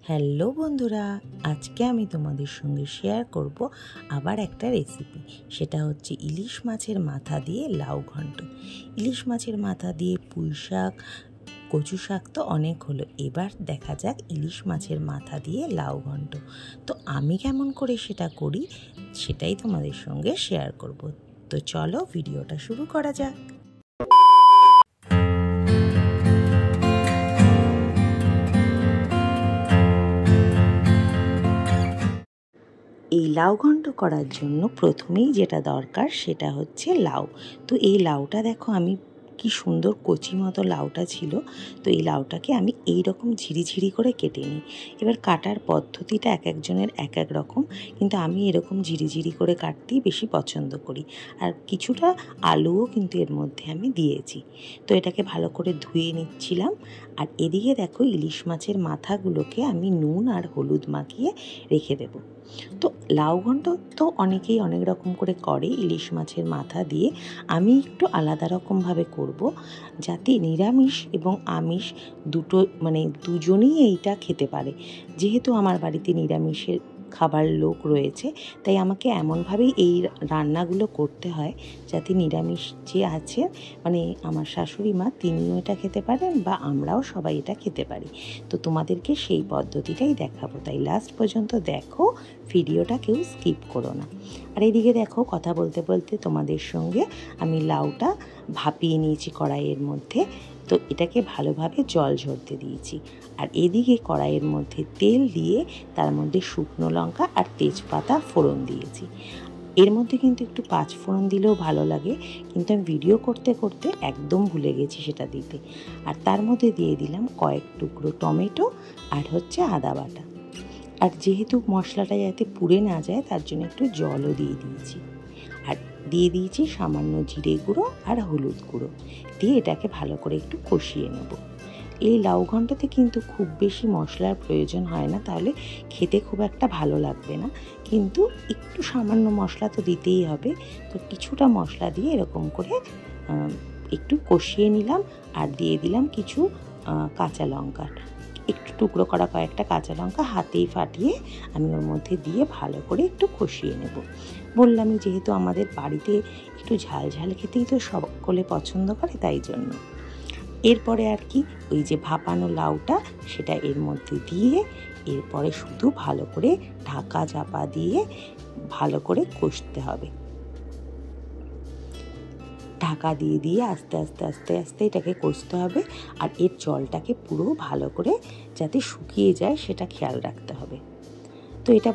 Hello বন্ধুরা, আজকে আমি তোমাদের সঙ্গে শেয়ার করব আবার একটা রেসিপি। সেটা হচ্ছে ইলিশ মাছের মাথা দিয়ে লাউ ঘন্ট। ইলিশ মাছের মাথা দিয়ে পুঁই শাক, কচু শাক তো অনেক হলো, এবার দেখা যাক ইলিশ মাছের মাথা দিয়ে লাউ ঘন্ট। তো আমি কেমন করে সেটা করি সেটাই তোমাদের সঙ্গে শেয়ার করব। তো চলো ভিডিওটা শুরু করা যাক। এই লাউ ঘন্ট করার জন্য প্রথমেই যেটা দরকার সেটা হচ্ছে লাউ। তো এই লাউটা দেখো, আমি কি সুন্দর কচি মতো লাউটা ছিল। তো এই লাউটাকে আমি এই রকম ঝিরিঝিরি করে কেটে নিই। এবার কাটার পদ্ধতিটা এক একজনের এক এক রকম, কিন্তু আমি এরকম ঝিরিঝিরি করে কাটতেই বেশি পছন্দ করি। আর কিছুটা আলুও কিন্তু এর মধ্যে আমি দিয়েছি। তো এটাকে ভালো করে ধুয়ে নিচ্ছিলাম। আর এদিকে দেখো, ইলিশ মাছের মাথাগুলোকে আমি নুন আর হলুদ মাখিয়ে রেখে দেবো। তো লাউ ঘন্ট তো অনেকেই অনেক রকম করে করে ইলিশ মাছের মাথা দিয়ে। আমি একটু আলাদা রকমভাবে করব, যাতে নিরামিষ এবং আমিষ দুজনেই এইটা খেতে পারে। যেহেতু আমার বাড়িতে নিরামিষের খাবার লোক রয়েছে, তাই আমাকে এমনভাবেই এই রান্নাগুলো করতে হয় যাতে নিরামিষ যে আছে, আমার শাশুড়ি মা, তিনিও এটা খেতে পারেন বা আমরাও সবাই এটা খেতে পারি। তো তোমাদেরকে সেই পদ্ধতিটাই দেখাবো, তাই লাস্ট পর্যন্ত দেখো, ভিডিওটা কেউ স্কিপ করো না। আর এদিকে দেখো, কথা বলতে বলতে তোমাদের সঙ্গে আমি লাউটা ভাপিয়ে নিয়েছি কড়াইয়ের মধ্যে। তো এটাকে ভালোভাবে জল ঝরতে দিয়েছি। আর এদিকে কড়াইয়ের মধ্যে তেল দিয়ে তার মধ্যে শুকনো লঙ্কা আর তেজপাতা ফোড়ন দিয়েছি। এর মধ্যে কিন্তু একটু পাঁচ ফোড়ন দিলেও ভালো লাগে, কিন্তু আমি ভিডিও করতে করতে একদম ভুলে গেছি সেটা দিতে। আর তার মধ্যে দিয়ে দিলাম কয়েক টুকরো টমেটো আর হচ্ছে আদা বাটা। আর যেহেতু মশলাটা যাতে পুড়ে না যায়, তার জন্য একটু জলও দিয়ে দিয়েছি। আর দিয়ে দিয়েছি সামান্য জিরে গুঁড়ো আর হলুদ গুঁড়ো দিয়ে এটাকে ভালো করে একটু কষিয়ে নেব। এই লাউ ঘন্টতে কিন্তু খুব বেশি মশলার প্রয়োজন হয় না, তাহলে খেতে খুব একটা ভালো লাগবে না, কিন্তু একটু সামান্য মশলা তো দিতেই হবে। তো কিছুটা মশলা দিয়ে এরকম করে একটু কষিয়ে নিলাম। আর দিয়ে দিলাম কিছু কাঁচা লঙ্কা, একটু টুকরো করা কয়েকটা কাঁচা লঙ্কা হাতেই ফাটিয়ে আমি ওর মধ্যে দিয়ে ভালো করে একটু কষিয়ে নেব। বললামই, যেহেতু আমাদের বাড়িতে একটু ঝাল ঝাল খেতেই তো সকলে পছন্দ করে, তাই জন্য। এরপরে আর কি, ওই যে ভাপানো লাউটা সেটা এর মধ্যে দিয়ে এরপরে শুধু ভালো করে ঢাকা চাপা দিয়ে ভালো করে কষতে হবে। ঢাকা দিয়ে দিয়ে আস্তে আস্তে আস্তে আস্তে এটাকে কষতে হবে। আর এর জলটাকে পুরো ভালো করে যাতে শুকিয়ে যায় সেটা খেয়াল রাখতে হবে। তো এটা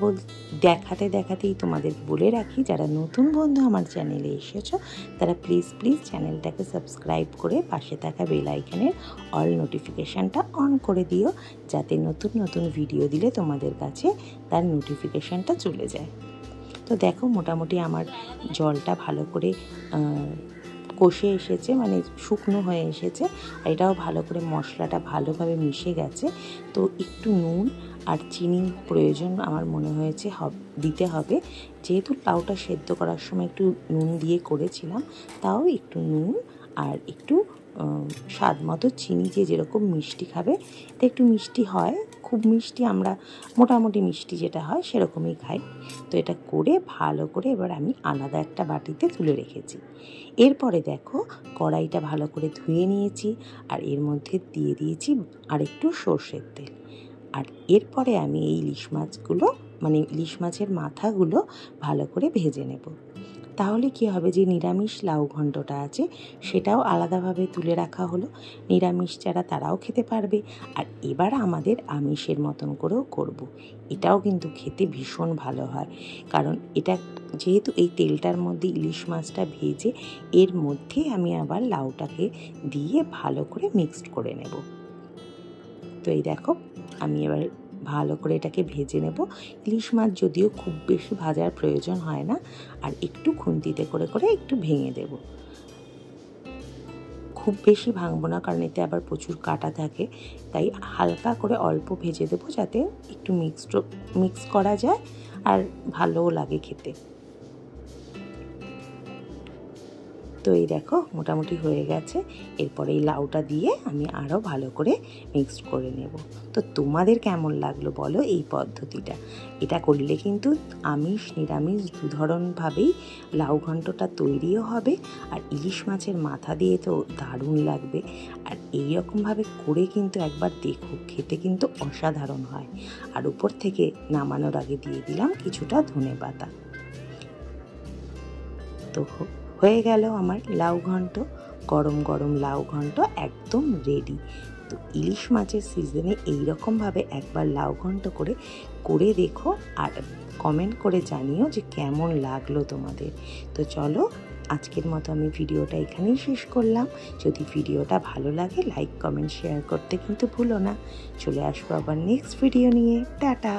দেখাতে দেখাতেই তোমাদের বলে রাখি, যারা নতুন বন্ধু আমার চ্যানেলে এসেছো তারা প্লিজ চ্যানেলটাকে সাবস্ক্রাইব করে পাশে থাকা বেল আইকনের অল নোটিফিকেশানটা অন করে দিও, যাতে নতুন নতুন ভিডিও দিলে তোমাদের কাছে তার নোটিফিকেশানটা চলে যায়। তো দেখো, মোটামুটি আমার জলটা ভালো করে কষে এসেছে, শুকনো হয়ে এসেছে। আর এটাও ভালো করে মশলাটা ভালোভাবে মিশে গেছে। তো একটু নুন আর চিনি প্রয়োজন আমার মনে হয়েছে দিতে হবে, যেহেতু লাউটা সেদ্ধ করার সময় একটু নুন দিয়ে করেছিলাম। তাও একটু নুন আর একটু স্বাদ মতো চিনি, যেরকম মিষ্টি খাবে, এটা একটু মিষ্টি হয়, খুব মিষ্টি আমরা মোটামুটি মিষ্টি যেটা হয় সেরকমই খাই। তো এটা করে ভালো করে এবার আমি আলাদা একটা বাটিতে তুলে রেখেছি। এরপরে দেখো, কড়াইটা ভালো করে ধুয়ে নিয়েছি আর এর মধ্যে দিয়ে দিয়েছি আর একটু সর্ষের তেল। আর এরপরে আমি এই ইলিশ মাছের মাথাগুলো ভালো করে ভেজে নেব। তাহলে কি হবে, যে নিরামিষ লাউ ঘন্টটা আছে সেটাও আলাদাভাবে তুলে রাখা হলো, নিরামিষ যারা তারাও খেতে পারবে। আর এবার আমাদের আমিষের মতন করেও করব। এটাও কিন্তু খেতে ভীষণ ভালো হয়, কারণ এটা যেহেতু এই তেলটার মধ্যে ইলিশ মাছটা ভেজে এর মধ্যে আমি আবার লাউটাকে দিয়ে ভালো করে মিক্সড করে নেব। তো এই দেখো, আমি এবার ভালো করে এটাকে ভেজে নেব। ইলিশ মাছ যদিও খুব বেশি ভাজার প্রয়োজন হয় না, আর একটু খুন্তিতে করে করে একটু ভেঙে দেব। খুব বেশি ভাঙবো না, কারণ এতে আবার প্রচুর কাটা থাকে, তাই হালকা করে অল্প ভেজে দেবো, যাতে একটু মিক্স করা যায় আর ভালোও লাগে খেতে। তো তো এই দেখো মোটামুটি হয়ে গেছে। এরপরে এই লাউটা দিয়ে আমি আরও ভালো করে মিক্সড করে নেব। তো তোমাদের কেমন লাগলো বলো এই পদ্ধতিটা? এটা করলে কিন্তু আমিষ নিরামিষ দু ধরনভাবেই লাউ ঘন্টটা তৈরিও হবে, আর ইলিশ মাছের মাথা দিয়ে তো দারুণ লাগবে। আর এই রকমভাবে করে কিন্তু একবার দেখো, খেতে কিন্তু অসাধারণ হয়। আর উপর থেকে নামানোর আগে দিয়ে দিলাম কিছুটা ধনেপাতা। তো হয়ে গেল আমার লাউ ঘন্ট। গরম গরম লাউ ঘন্ট একদম রেডি। তো ইলিশ মাছের সিজনে এইরকমভাবে একবার লাউ ঘন্ট করে দেখো, আর কমেন্ট করে জানিও যে কেমন লাগলো তোমাদের। তো চলো আজকের মতো আমি ভিডিওটা এখানেই শেষ করলাম। যদি ভিডিওটা ভালো লাগে লাইক কমেন্ট শেয়ার করতে কিন্তু ভুলো না। চলে আসবো আবার নেক্সট ভিডিও নিয়ে। টাটা।